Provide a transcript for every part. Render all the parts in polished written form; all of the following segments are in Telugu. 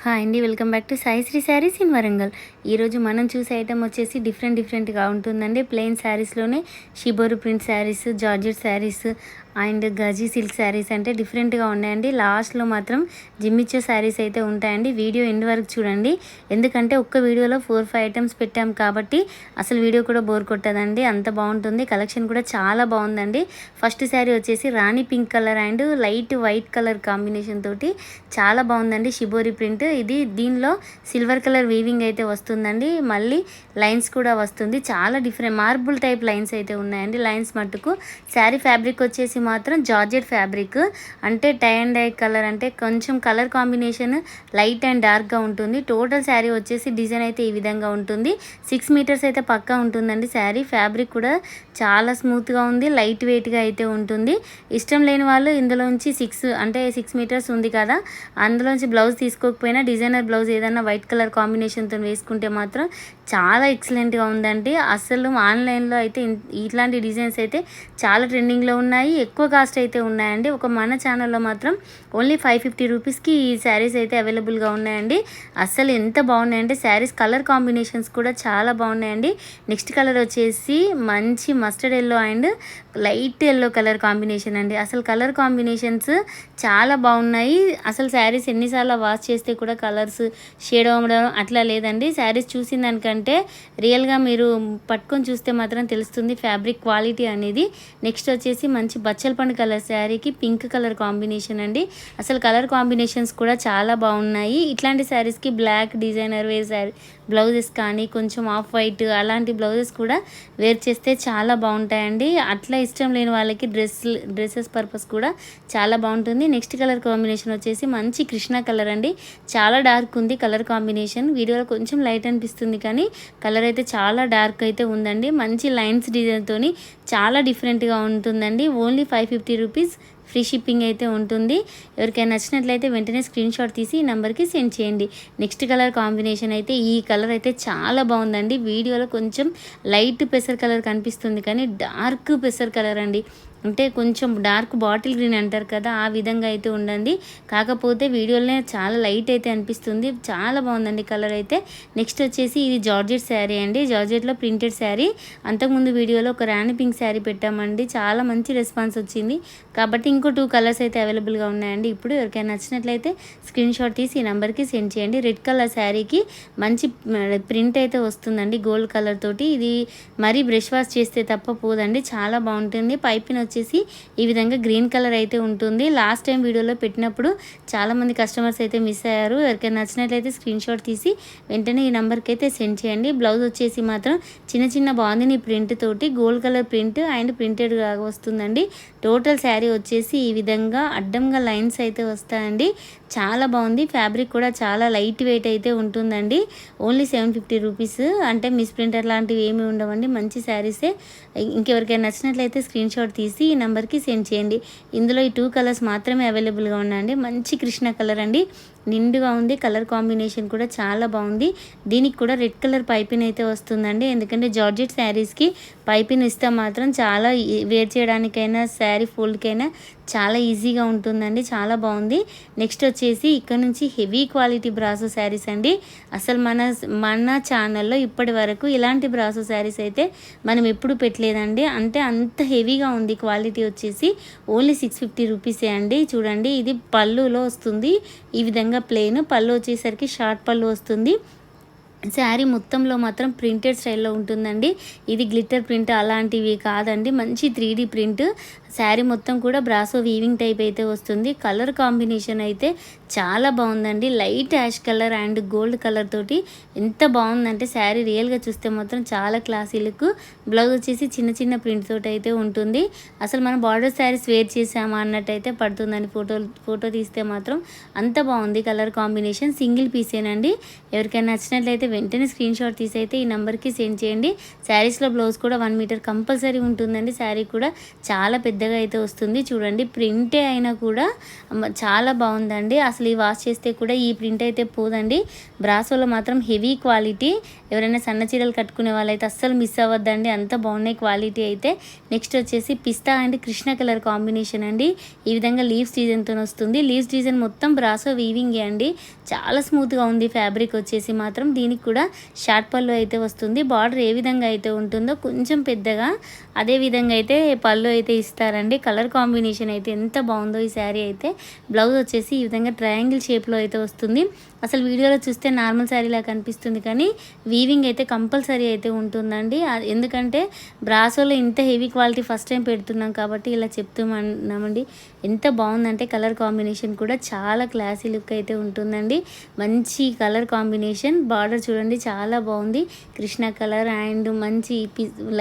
హాయ్ అండి, welcome back to Sai Sri Sarees in Warangal. ఈరోజు మనం చూసే ఐటమ్ వచ్చేసి డిఫరెంట్గా ఉంటుందండి. ప్లెయిన్ శారీస్లోనే shibori print saris, georgette saris and gaji silk saris అంటే డిఫరెంట్గా ఉన్నాయండి. లాస్ట్లో మాత్రం జిమ్మిచ్చో శారీస్ అయితే ఉంటాయండి. వీడియో ఎండ్ వరకు చూడండి, ఎందుకంటే ఒక్క వీడియోలో 4-5 ఐటమ్స్ పెట్టాం కాబట్టి అసలు వీడియో కూడా బోర్ కొట్టదండి, అంత బాగుంటుంది. కలెక్షన్ కూడా చాలా బాగుందండి. ఫస్ట్ శారీ వచ్చేసి rani pink colour and light white colour combination తోటి చాలా బాగుందండి. షిబోరి ప్రింట్ ఇది, దీనిలో సిల్వర్ కలర్ వీవింగ్ అయితే వస్తుందండి. మళ్ళీ లైన్స్ కూడా వస్తుంది. చాలా డిఫరెంట్ మార్బుల్ టైప్ లైన్స్ అయితే ఉన్నాయండి. లైన్స్ మట్టుకు శారీ ఫ్యాబ్రిక్ వచ్చేసి మాత్రం జార్జెట్ ఫ్యాబ్రిక్, అంటే టై అండ్ డై కలర్, అంటే కొంచెం కలర్ కాంబినేషన్ లైట్ అండ్ డార్క్గా ఉంటుంది. టోటల్ శారీ వచ్చేసి డిజైన్ అయితే ఈ విధంగా ఉంటుంది. 6 మీటర్స్ అయితే పక్కా ఉంటుందండి. శారీ ఫ్యాబ్రిక్ కూడా చాలా స్మూత్గా ఉంది, లైట్ వెయిట్గా అయితే ఉంటుంది. ఇష్టం లేని వాళ్ళు ఇందులోంచి 6 మీటర్స్ ఉంది కదా, అందులోంచి బ్లౌజ్ తీసుకోకపోయినా డిజైనర్ బ్లౌజ్ ఏదైనా వైట్ కలర్ కాంబినేషన్తో వేసుకుంటే మాత్రం చాలా ఎక్సలెంట్గా ఉందండి. అసలు ఆన్లైన్లో అయితే ఇట్లాంటి డిజైన్స్ అయితే చాలా ట్రెండింగ్లో ఉన్నాయి, ఎక్కువ కాస్ట్ అయితే ఉన్నాయండి. ఒక మన ఛానల్లో మాత్రం ఓన్లీ 550 రూపీస్కి ఈ శారీస్ అయితే అవైలబుల్గా ఉన్నాయండి. అసలు ఎంత బాగున్నాయంటే శారీస్ కలర్ కాంబినేషన్స్ కూడా చాలా బాగున్నాయండి. నెక్స్ట్ కలర్ వచ్చేసి మంచి mustard yellow and light yellow colour combination అండి. అసలు కలర్ కాంబినేషన్స్ చాలా బాగున్నాయి. అసలు శారీస్ ఎన్నిసార్లు వాష్ చేస్తే కూడా కలర్స్ షేడ్ అవ్వడం అట్లా లేదండి. శారీస్ చూసిన దానికంటే రియల్గా మీరు పట్టుకొని చూస్తే మాత్రం తెలుస్తుంది ఫ్యాబ్రిక్ క్వాలిటీ అనేది. నెక్స్ట్ వచ్చేసి మంచి బచ్చల పండు కలర్ శారీకి పింక్ కలర్ కాంబినేషన్ అండి. అసలు కలర్ కాంబినేషన్స్ కూడా చాలా బాగున్నాయి. ఇట్లాంటి శారీస్కి black designer wear sari blouses కానీ కొంచెం ఆఫ్ వైట్ అలాంటి బ్లౌజెస్ కూడా వేర్ చేస్తే చాలా బాగుంటాయండి. అట్లా ఇష్టం లేని వాళ్ళకి డ్రెస్సెస్ పర్పస్ కూడా చాలా బాగుంటుంది. నెక్స్ట్ కలర్ కాంబినేషన్ వచ్చేసి మంచి కృష్ణ కలర్ అండి. చాలా డార్క్ ఉంది కలర్ కాంబినేషన్, వీడియోలో కొంచెం లైట్ అనిపిస్తుంది కానీ కలర్ అయితే చాలా డార్క్ అయితే ఉందండి. మంచి లైన్స్ డిజైన్తోని చాలా డిఫరెంట్గా ఉంటుందండి. ఓన్లీ 550 రూపీస్, ఫ్రీ షిప్పింగ్ అయితే ఉంటుంది. ఎవరికైనా నచ్చినట్లయితే వెంటనే స్క్రీన్ షాట్ తీసి ఈ నెంబర్కి సెండ్ చేయండి. నెక్స్ట్ కలర్ కాంబినేషన్ అయితే ఈ కలర్ అయితే చాలా బాగుందండి. వీడియోలో కొంచెం లైట్ పెసర్ కలర్ కనిపిస్తుంది కానీ డార్క్ పెసర్ కలర్ అండి, అంటే కొంచెం డార్క్ బాటిల్ గ్రీన్ అంటారు కదా, ఆ విధంగా అయితే ఉండండి. కాకపోతే వీడియోలోనే చాలా లైట్ అయితే అనిపిస్తుంది. చాలా బాగుందండి కలర్ అయితే. నెక్స్ట్ వచ్చేసి ఇది జార్జెట్ శారీ అండి, జార్జెట్లో ప్రింటెడ్ శారీ. అంతకుముందు వీడియోలో ఒక రాణి పింక్ శారీ పెట్టామండి, చాలా మంచి రెస్పాన్స్ వచ్చింది కాబట్టి ఇంకో 2 కలర్స్ అయితే అవైలబుల్గా ఉన్నాయండి. ఇప్పుడు ఎవరికైనా నచ్చినట్లయితే స్క్రీన్ షాట్ తీసి ఈ నెంబర్కి సెండ్ చేయండి. రెడ్ కలర్ శారీకి మంచి ప్రింట్ అయితే వస్తుందండి గోల్డ్ కలర్ తోటి. ఇది మరీ బ్రష్ వాష్ చేస్తే తప్ప పోదండి, చాలా బాగుంటుంది. పైపిన్ వచ్చేసి ఈ విధంగా గ్రీన్ కలర్ అయితే ఉంటుంది. లాస్ట్ టైం వీడియోలో పెట్టినప్పుడు చాలామంది కస్టమర్స్ అయితే మిస్ అయ్యారు. ఎవరికైనా నచ్చినట్లయితే స్క్రీన్ షాట్ తీసి వెంటనే ఈ నెంబర్కి అయితే సెండ్ చేయండి. బ్లౌజ్ వచ్చేసి మాత్రం చిన్న బాగుంది ప్రింట్ తోటి gold colour print and printed వస్తుందండి. టోటల్ శారీ వచ్చేసి ఈ విధంగా అడ్డంగా లైన్స్ అయితే వస్తాయండి. చాలా బాగుంది. ఫ్యాబ్రిక్ కూడా చాలా లైట్ వెయిట్ అయితే ఉంటుందండి. ఓన్లీ 750 రూపీస్, అంటే మిస్ ప్రింటర్ లాంటివి ఏమి ఉండవండి, మంచి శారీసే. ఇంకెవరికైనా నచ్చినట్లయితే స్క్రీన్ షాట్ తీసి ఈ నెంబర్కి సెండ్ చేయండి. ఇందులో ఈ 2 కలర్స్ మాత్రమే అవైలబుల్గా ఉన్నాయండి. మంచి కృష్ణ కలర్ అండి, నిండుగా ఉంది. కలర్ కాంబినేషన్ కూడా చాలా బాగుంది. దీనికి కూడా రెడ్ కలర్ పైపిన్ అయితే వస్తుందండి, ఎందుకంటే జార్జెట్ శారీస్కి పైపిన్ ఇస్తే మాత్రం చాలా వేర్ చేయడానికైనా శారీ ఫోల్డ్కైనా చాలా ఈజీగా ఉంటుందండి. చాలా బాగుంది. నెక్స్ట్ వచ్చేసి ఇక్కడ నుంచి హెవీ క్వాలిటీ బ్రాసో శారీస్ అండి. అసలు మన ఛానల్లో ఇప్పటి వరకు ఇలాంటి బ్రాసో శారీస్ అయితే మనం ఎప్పుడు పెట్టలేదండి, అంటే అంత హెవీగా ఉంది. క్వాలిటీ వచ్చేసి ఓన్లీ 650 రూపీసే అండి. చూడండి, ఇది పళ్ళులో వస్తుంది ఈ విధంగా ప్లెయిన్, పళ్ళు వచ్చేసరికి షార్ట్ పళ్ళు వస్తుంది. శారీ మొత్తంలో మాత్రం ప్రింటెడ్ స్టైల్లో ఉంటుందండి. ఇది గ్లిటర్ ప్రింట్ అలాంటివి కాదండి, మంచి 3D ప్రింట్. శారీ మొత్తం కూడా బ్రాసో వీవింగ్ టైప్ అయితే వస్తుంది. కలర్ కాంబినేషన్ అయితే చాలా బాగుందండి. Light ash colour and gold colour తోటి ఎంత బాగుందంటే శారీ రియల్గా చూస్తే మాత్రం చాలా క్లాసీ లుక్. బ్లౌజ్ వచ్చేసి చిన్న ప్రింట్ తోటి అయితే ఉంటుంది. అసలు మనం బార్డర్ శారీస్ వేర్ చేసామా అన్నట్టయితే పడుతుందండి. ఫోటో తీస్తే మాత్రం అంత బాగుంది కలర్ కాంబినేషన్. సింగిల్ పీసేనండి. ఎవరికైనా నచ్చినట్లయితే వెంటనే స్క్రీన్ షాట్ తీసి అయితే ఈ నెంబర్కి సెండ్ చేయండి. శారీస్లో బ్లౌజ్ కూడా 1 మీటర్ కంపల్సరీ ఉంటుందండి. శారీ కూడా చాలా పెద్దగా అయితే వస్తుంది. చూడండి ప్రింటే అయినా కూడా చాలా బాగుందండి. అసలు ఈ వాష్ చేస్తే కూడా ఈ ప్రింట్ అయితే పోదండి. బ్రాసోలో మాత్రం హెవీ క్వాలిటీ. ఎవరైనా సన్న చీరలు కట్టుకునే వాళ్ళైతే అస్సలు మిస్ అవ్వద్దండి, అంత బాగున్నాయి క్వాలిటీ అయితే. నెక్స్ట్ వచ్చేసి పిస్తా అండ్ కృష్ణ కలర్ కాంబినేషన్ అండి. ఈ విధంగా లీవ్స్ డిజైన్తో వస్తుంది. లీవ్స్ డిజైన్ మొత్తం బ్రాసో వీవింగే అండి. చాలా స్మూత్గా ఉంది ఫ్యాబ్రిక్ వచ్చేసి మాత్రం. దీనికి కూడా షార్ట్ పళ్ళు అయితే వస్తుంది. బార్డర్ ఏ విధంగా అయితే ఉంటుందో కొంచెం పెద్దగా అదే విధంగా అయితే పళ్ళు అయితే ఇస్తారండి. కలర్ కాంబినేషన్ అయితే ఎంత బాగుందో ఈ శారీ అయితే. బ్లౌజ్ వచ్చేసి ఈ విధంగా ట్రయాంగిల్ షేప్లో అయితే వస్తుంది. అసలు వీడియోలో చూస్తే నార్మల్ శారీలా కనిపిస్తుంది, కానీ వీవింగ్ అయితే కంపల్సరీ అయితే ఉంటుందండి. ఎందుకంటే బ్రాసోలో ఇంత హెవీ క్వాలిటీ ఫస్ట్ టైం పెడుతున్నాం కాబట్టి ఇలా చెప్తున్నామండి. ఎంత బాగుందంటే కలర్ కాంబినేషన్ కూడా చాలా క్లాసీ లుక్ అయితే ఉంటుందండి. మంచి కలర్ కాంబినేషన్. బార్డర్ చూడండి చాలా బాగుంది. కృష్ణ కలర్ అండ్ మంచి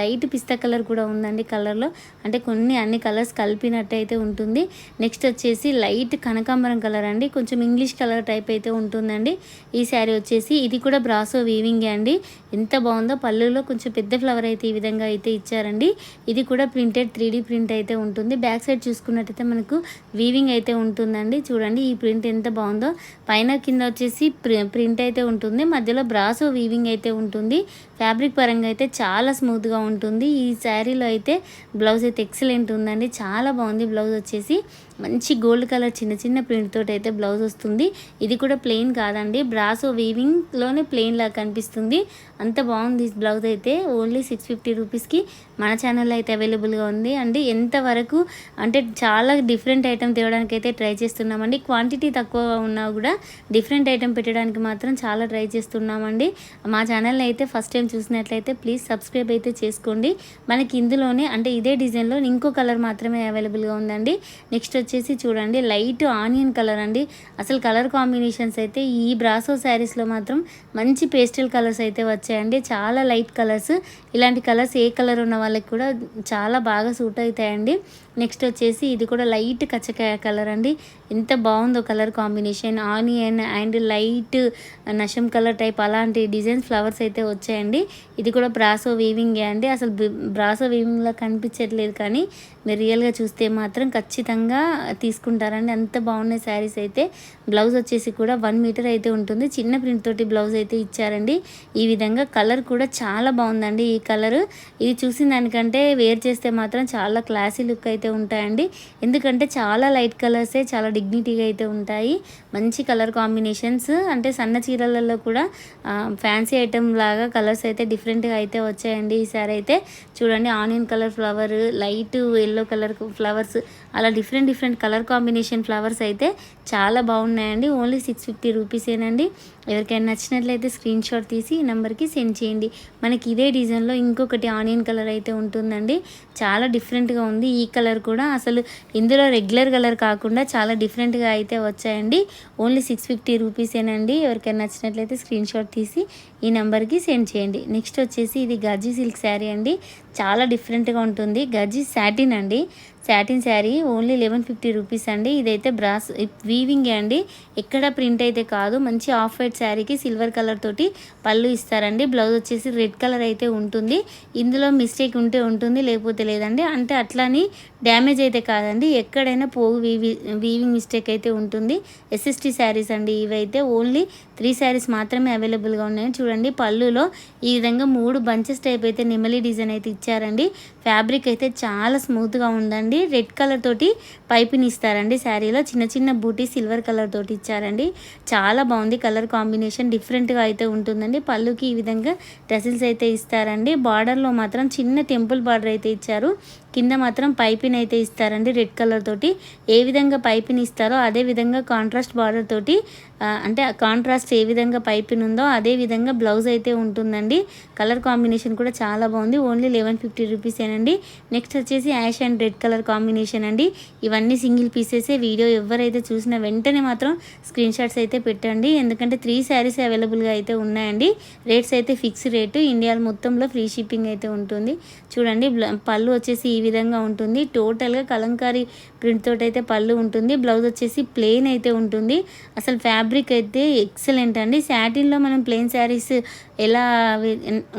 లైట్ పిస్తా కలర్ కూడా ఉందండి కలర్లో. అంటే అన్ని కలర్స్ కలిపినట్టు అయితే ఉంటుంది. నెక్స్ట్ వచ్చేసి లైట్ కనకాంబరం కలర్ అండి. కొంచెం ఇంగ్లీష్ కలర్ టైప్ అయితే ఉంటుందండి ఈ శారీ వచ్చేసి. ఇది కూడా బ్రాసో వీవింగే అండి. ఎంత బాగుందో. పళ్ళులో కొంచెం పెద్ద ఫ్లవర్ అయితే ఈ విధంగా అయితే ఇచ్చారండి. ఇది కూడా ప్రింటెడ్ 3D ప్రింట్ అయితే ఉంటుంది. బ్యాక్ సైడ్ చూసుకున్నట్టయితే మనకు వీవింగ్ అయితే ఉంటుందండి. చూడండి ఈ ప్రింట్ ఎంత బాగుందో. పైన కింద వచ్చేసి ప్రింట్ అయితే ఉంటుంది. మధ్యలో బ్రాసో వీవింగ్ అయితే ఉంటుంది. ఫ్యాబ్రిక్ పరంగా అయితే చాలా స్మూత్గా ఉంటుంది. ఈ శారీలో అయితే బ్లౌజ్ అయితే ఎక్సలెంట్ ఉందండి. చాలా బాగుంది. బ్లౌజ్ వచ్చేసి మంచి గోల్డ్ కలర్ చిన్న చిన్న ప్రింట్ తోటి అయితే బ్లౌజ్ వస్తుంది. ఇది కూడా ప్లెయిన్ కాదండి, బ్రాసో వీవింగ్లోనే ప్లెయిన్ లాగా కనిపిస్తుంది. అంత బాగుంది బ్లౌజ్ అయితే. ఓన్లీ 650 రూపీస్కి మన ఛానల్లో అయితే అవైలబుల్గా ఉంది అండి. ఎంతవరకు అంటే చాలా డిఫరెంట్ ఐటమ్ తేవడానికి అయితే ట్రై చేస్తున్నామండి. క్వాంటిటీ తక్కువ ఉన్నా కూడా డిఫరెంట్ ఐటమ్ పెట్టడానికి మాత్రం చాలా ట్రై చేస్తున్నామండి. మా ఛానల్ని అయితే ఫస్ట్ టైం చూసినట్లయితే ప్లీజ్ సబ్స్క్రైబ్ అయితే చేసుకోండి. మనకి ఇందులోనే అంటే ఇదే డిజైన్లో ఇంకో కలర్ మాత్రమే అవైలబుల్గా ఉందండి. నెక్స్ట్ వచ్చేసి చూడండి లైట్ ఆనియన్ కలర్ అండి. అసలు కలర్ కాంబినేషన్స్ అయితే ఈ బ్రాసో శారీస్లో మాత్రం మంచి పేస్టల్ కలర్స్ అయితే వచ్చాయండి. చాలా లైట్ కలర్స్. ఇలాంటి కలర్స్ ఏ కలర్ ఉన్న వాళ్ళకి కూడా చాలా బాగా సూట్ అవుతాయండి. నెక్స్ట్ వచ్చేసి ఇది కూడా లైట్ కచ్చకాయ కలర్ అండి. ఎంత బాగుందో colour combination. Onion and light నషం కలర్ టైప్ అలాంటి డిజైన్స్ ఫ్లవర్స్ అయితే వచ్చాయండి. ఇది కూడా బ్రాసో వీవింగే అండి. అసలు బ్రాసో వీవింగ్లా కనిపించట్లేదు, కానీ మీరు రియల్గా చూస్తే మాత్రం ఖచ్చితంగా తీసుకుంటారండి. అంత బాగున్నాయి శారీస్ అయితే. బ్లౌజ్ వచ్చేసి కూడా 1 మీటర్ అయితే ఉంటుంది. చిన్న ప్రింట్ తోటి బ్లౌజ్ అయితే ఇచ్చారండి. ఈ విధంగా కలర్ కూడా చాలా బాగుందండి. ఈ కలర్ ఇది చూసిన దానికంటే వేర్ చేస్తే మాత్రం చాలా క్లాసీ లుక్ అయితే ఉంటాయండి. ఎందుకంటే చాలా లైట్ కలర్సే చాలా డిగ్నిటీగా అయితే ఉంటాయి. మంచి కలర్ కాంబినేషన్స్. అంటే సన్న చీరలలో కూడా ఫ్యాన్సీ ఐటమ్ లాగా కలర్స్ అయితే డిఫరెంట్గా అయితే వచ్చాయండి. ఈసారి అయితే చూడండి onion colour flower, light yellow colour flowers, అలా డిఫరెంట్ కలర్ కాంబినేషన్ ఫ్లవర్స్ అయితే చాలా బాగున్నాయండి. ఓన్లీ 650 రూపీసేనండి. ఎవరికైనా నచ్చినట్లయితే స్క్రీన్ షాట్ తీసి ఈ నెంబర్కి సెండ్ చేయండి. మనకి ఇదే డిజైన్లో ఇంకొకటి ఆనియన్ కలర్ అయితే ఉంటుందండి. చాలా డిఫరెంట్గా ఉంది ఈ కలర్ కూడా. అసలు ఇందులో రెగ్యులర్ కలర్ కాకుండా చాలా డిఫరెంట్గా అయితే వచ్చాయండి. ఓన్లీ 650 రూపీసేనండి. ఎవరికైనా నచ్చినట్లయితే స్క్రీన్ షాట్ తీసి ఈ నెంబర్కి సెండ్ చేయండి. నెక్స్ట్ వచ్చేసి ఇది గజ్జి సిల్క్ శారీ అండి. చాలా డిఫరెంట్గా ఉంటుంది. గజ్జి సాటిన్ అండి. సాటిన్ శారీ ఓన్లీ 1150 రూపీస్ అండి. ఇదైతే బ్రాస్ వీవింగే అండి. ఎక్కడ ప్రింట్ అయితే కాదు. మంచి ఆఫ్ వైట్ శారీకి సిల్వర్ కలర్ తోటి పళ్ళు ఇస్తారండి. బ్లౌజ్ వచ్చేసి రెడ్ కలర్ అయితే ఉంటుంది. ఇందులో మిస్టేక్ ఉంటే ఉంటుంది, లేకపోతే లేదండి. అంటే అట్లాని డ్యామేజ్ అయితే కాదండి. ఎక్కడైనా పోగు వీవింగ్ మిస్టేక్ అయితే ఉంటుంది. SST శారీస్ అండి ఇవైతే. ఓన్లీ 3 శారీస్ మాత్రమే అవైలబుల్గా ఉన్నాయి. చూడండి పళ్ళులో ఈ విధంగా 3 బంచెస్ టైప్ అయితే నెమలి డిజైన్ అయితే ఇచ్చారండి. ఫ్యాబ్రిక్ అయితే చాలా స్మూత్గా ఉందండి. రెడ్ కలర్ తోటి పైపింగ్ ఇస్తారండి. శారీలో చిన్న బూటీ సిల్వర్ కలర్ తోటి ఇచ్చారండి. చాలా బాగుంది కలర్ కాంబినేషన్. డిఫరెంట్గా అయితే ఉంటుందండి. పళ్ళుకి ఈ విధంగా టెసిల్స్ అయితే ఇస్తారండి. బార్డర్లో మాత్రం చిన్న టెంపుల్ బార్డర్ అయితే ఇచ్చారు. కింద మాత్రం పైపింగ్ అయితే ఇస్తారండి రెడ్ కలర్ తోటి. ఏ విధంగా పైపింగ్ ఇస్తారో అదే విధంగా కాంట్రాస్ట్ బార్డర్ తోటి, అంటే కాంట్రాస్ట్ ఏ విధంగా పైపింగ్ ఉందో అదే విధంగా బ్లౌజ్ అయితే ఉంటుందండి. కలర్ కాంబినేషన్ కూడా చాలా బాగుంది. ఓన్లీ 1150 రూపీసేనండి. నెక్స్ట్ వచ్చేసి ash and red colour combination అండి. ఇవన్నీ సింగిల్ పీసెసే. వీడియో ఎవరైతే చూసినా వెంటనే మాత్రం స్క్రీన్ షాట్స్ అయితే పెట్టండి. ఎందుకంటే 3 శారీస్ అవైలబుల్గా అయితే ఉన్నాయండి. రేట్స్ అయితే ఫిక్స్ రేటు. ఇండియా మొత్తంలో ఫ్రీ షిప్పింగ్ అయితే ఉంటుంది. చూడండి పళ్ళు వచ్చేసి ఈ ఈ విధంగా ఉంటుంది. టోటల్గా కలంకారీ ప్రింట్ తోటి అయితే పళ్ళు ఉంటుంది. బ్లౌజ్ వచ్చేసి ప్లెయిన్ అయితే ఉంటుంది. అసలు ఫ్యాబ్రిక్ అయితే ఎక్సలెంట్ అండి. శాటిన్లో మనం ప్లెయిన్ శారీస్ ఎలా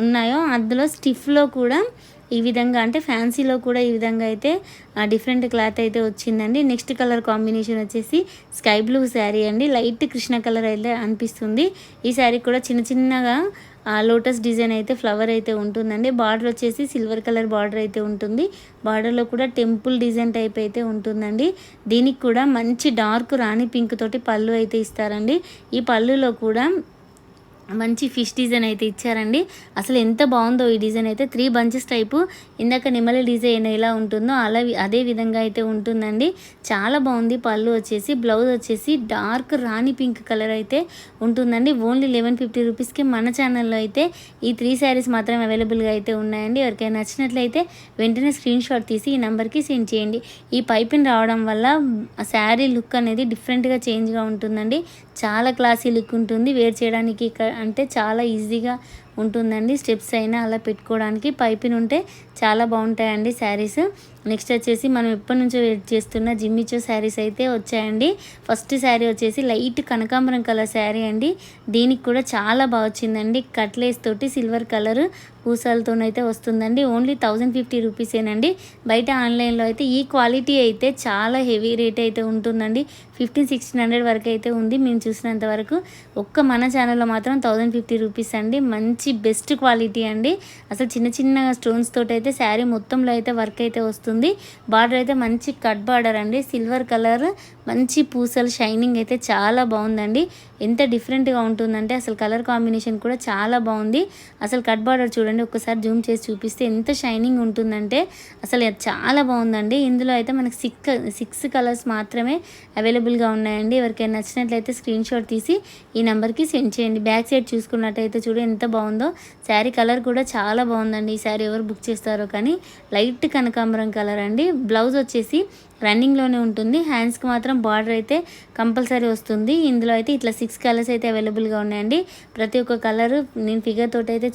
ఉన్నాయో అందులో స్టిఫ్లో కూడా ఈ విధంగా అంటే ఫ్యాన్సీలో కూడా ఈ విధంగా అయితే డిఫరెంట్ క్లాత్ అయితే వచ్చిందండి. నెక్స్ట్ కలర్ కాంబినేషన్ వచ్చేసి స్కై బ్లూ శారీ అండి. లైట్ కృష్ణ కలర్ అయితే అనిపిస్తుంది. ఈ శారీ కూడా చిన్న చిన్నగా లోటస్ డిజైన్ అయితే ఫ్లవర్ అయితే ఉంటుందండి. బార్డర్ వచ్చేసి సిల్వర్ కలర్ బార్డర్ అయితే ఉంటుంది. బార్డర్లో కూడా టెంపుల్ డిజైన్ టైప్ అయితే ఉంటుందండి. దీనికి కూడా మంచి డార్క్ రాణి పింక్ తోటి పళ్ళు అయితే ఇస్తారండి. ఈ పళ్ళులో కూడా మంచి ఫిష్ డిజైన్ అయితే ఇచ్చారండి. అసలు ఎంత బాగుందో ఈ డిజైన్ అయితే 3 బంచెస్ టైపు ఇందాక నెమలి డిజైన్ ఎలా ఉంటుందో అలా అదే విధంగా అయితే ఉంటుందండి. చాలా బాగుంది. పళ్ళు వచ్చేసి బ్లౌజ్ వచ్చేసి డార్క్ రాణి పింక్ కలర్ అయితే ఉంటుందండి. ఓన్లీ 1150 రూపీస్కి మన ఛానల్లో అయితే ఈ 3 శారీస్ మాత్రం అవైలబుల్గా అయితే ఉన్నాయండి. ఎవరికైనా నచ్చినట్లయితే వెంటనే స్క్రీన్ షాట్ తీసి ఈ నెంబర్కి సెండ్ చేయండి. ఈ పైపింగ్ రావడం వల్ల శారీ లుక్ అనేది డిఫరెంట్గా చేంజ్గా ఉంటుందండి. చాలా క్లాసీ లుక్ ఉంటుంది. వేర్ చేయడానికి అంటే చాలా ఈజీగా ఉంటుందండి. స్టెప్స్ అయినా అలా పెట్టుకోవడానికి పైపింగ్ ఉంటే చాలా బాగుంటాయండి శారీస్. నెక్స్ట్ వచ్చేసి మనం ఎప్పటి నుంచో వెయిట్ చేస్తున్న జిమ్మిచో శారీస్ అయితే వచ్చాయండి. ఫస్ట్ శారీ వచ్చేసి లైట్ కనకాంబరం కలర్ శారీ అండి. దీనికి కూడా చాలా బాగా వచ్చిందండి. కట్లేస్ తోటి సిల్వర్ కలర్ పూసలతోనైతే వస్తుందండి. ఓన్లీ 1050 రూపీసేనండి. బయట ఆన్లైన్లో అయితే ఈ క్వాలిటీ అయితే చాలా హెవీ రేట్ అయితే ఉంటుందండి. 1500-1600 వరకు అయితే ఉంది మేము చూసినంత వరకు. ఒక్క మన ఛానల్లో మాత్రం 1050 రూపీస్ అండి. మంచి బెస్ట్ క్వాలిటీ అండి. అసలు చిన్న చిన్న స్టోన్స్ తోటి అయితే శారీ మొత్తంలో అయితే వర్క్ అయితే వస్తుంది. బార్డర్ అయితే మంచి కట్ బార్డర్ అండి. సిల్వర్ కలర్ మంచి పూసలు షైనింగ్ అయితే చాలా బాగుందండి. ఎంత డిఫరెంట్గా ఉంటుందంటే అసలు కలర్ కాంబినేషన్ కూడా చాలా బాగుంది. అసలు కట్ బార్డర్ చూడండి, ఒక్కసారి జూమ్ చేసి చూపిస్తే ఎంత షైనింగ్ ఉంటుందంటే అసలు చాలా బాగుందండి. ఇందులో అయితే మనకి 6 కలర్స్ మాత్రమే అవైలబుల్గా ఉన్నాయండి. ఎవరికైనా నచ్చినట్లయితే స్క్రీన్ షాట్ తీసి ఈ నెంబర్కి సెండ్ చేయండి. బ్యాక్ సైడ్ చూసుకున్నట్టయితే చూడండి ఎంత బాగుందో. శారీ కలర్ కూడా చాలా బాగుందండి. ఈ శారీ ఎవరు బుక్ చేస్తారో కానీ లైట్ కనకాంబరం కలర్ అండి. బ్లౌజ్ వచ్చేసి రన్నింగ్లోనే ఉంటుంది. హ్యాండ్స్కి మాత్రం బార్డర్ అయితే కంపల్సరీ వస్తుంది. ఇందులో అయితే ఇట్లా 6 కలర్స్ అయితే అవైలబుల్గా ఉన్నాయండి. ప్రతి ఒక్క కలర్ నేను ఫిగర్ తోటి అయితే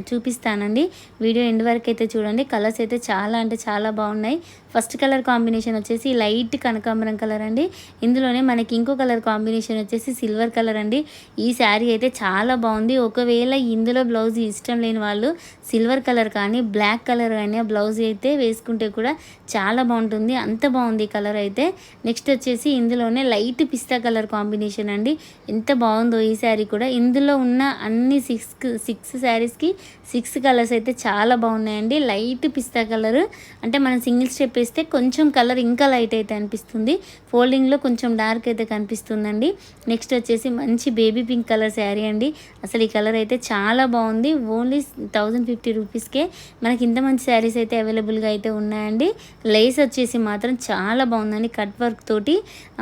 చూపిస్తానండి. వీడియో ఎండ్ వరకు అయితే చూడండి. కలర్స్ అయితే చాలా అంటే చాలా బాగున్నాయి. ఫస్ట్ కలర్ కాంబినేషన్ వచ్చేసి లైట్ కనకాంబరం కలర్ అండి. ఇందులోనే మనకి ఇంకో కలర్ కాంబినేషన్ వచ్చేసి సిల్వర్ కలర్ అండి. ఈ శారీ అయితే చాలా బాగుంది. ఒకవేళ ఇందులో బ్లౌజ్ ఇష్టం లేని వాళ్ళు సిల్వర్ కలర్ కానీ బ్లాక్ కలర్ కానీ బ్లౌజ్ అయితే వేసుకుంటే కూడా చాలా బాగుంటుంది. అంత బాగుంది ఈ కలర్ అయితే. నెక్స్ట్ వచ్చేసి ఇందులోనే లైట్ పిస్తా కలర్ కాంబినేషన్ అండి. ఎంత బాగుందో ఈ శారీ కూడా. ఇందులో ఉన్న అన్ని 6 శారీస్కి 6 కలర్స్ అయితే చాలా బాగున్నాయండి. లైట్ పిస్తా కలర్ అంటే మనం సింగిల్ స్టెప్ వేస్తే కొంచెం కలర్ ఇంకా లైట్ అయితే అనిపిస్తుంది. ఫోల్డింగ్లో కొంచెం డార్క్ అయితే కనిపిస్తుందండి. నెక్స్ట్ వచ్చేసి మంచి బేబీ పింక్ కలర్ శారీ అండి. అసలు ఈ కలర్ అయితే చాలా బాగుంది. ఓన్లీ 1050 రూపీస్కే మనకి ఇంత మంచి శారీస్ అయితే అవైలబుల్గా అయితే ఉన్నాయండి. లేస్ వచ్చేసి మాత్రం చాలా బాగుందండి. కట్ వర్క్ తోటి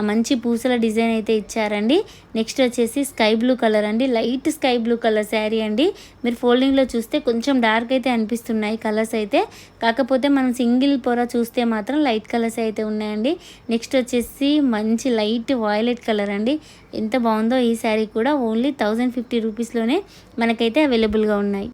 మంచి పూసల డిజైన్ అయితే ఇచ్చారండి. నెక్స్ట్ వచ్చేసి స్కై బ్లూ కలర్ అండి. Light sky blue colour sari అండి. మీరు ఫోల్డింగ్లో చూస్తే కొంచెం డార్క్ అయితే అనిపిస్తున్నాయి కలర్స్ అయితే. కాకపోతే మనం సింగిల్ పొర చూస్తే మాత్రం లైట్ కలర్స్ అయితే ఉన్నాయండి. నెక్స్ట్ వచ్చేసి మంచి లైట్ వాయిలెట్ కలర్ అండి. ఎంత బాగుందో ఈ శారీ కూడా. ఓన్లీ 1050 రూపీస్లోనే మనకైతే అవైలబుల్గా ఉన్నాయి.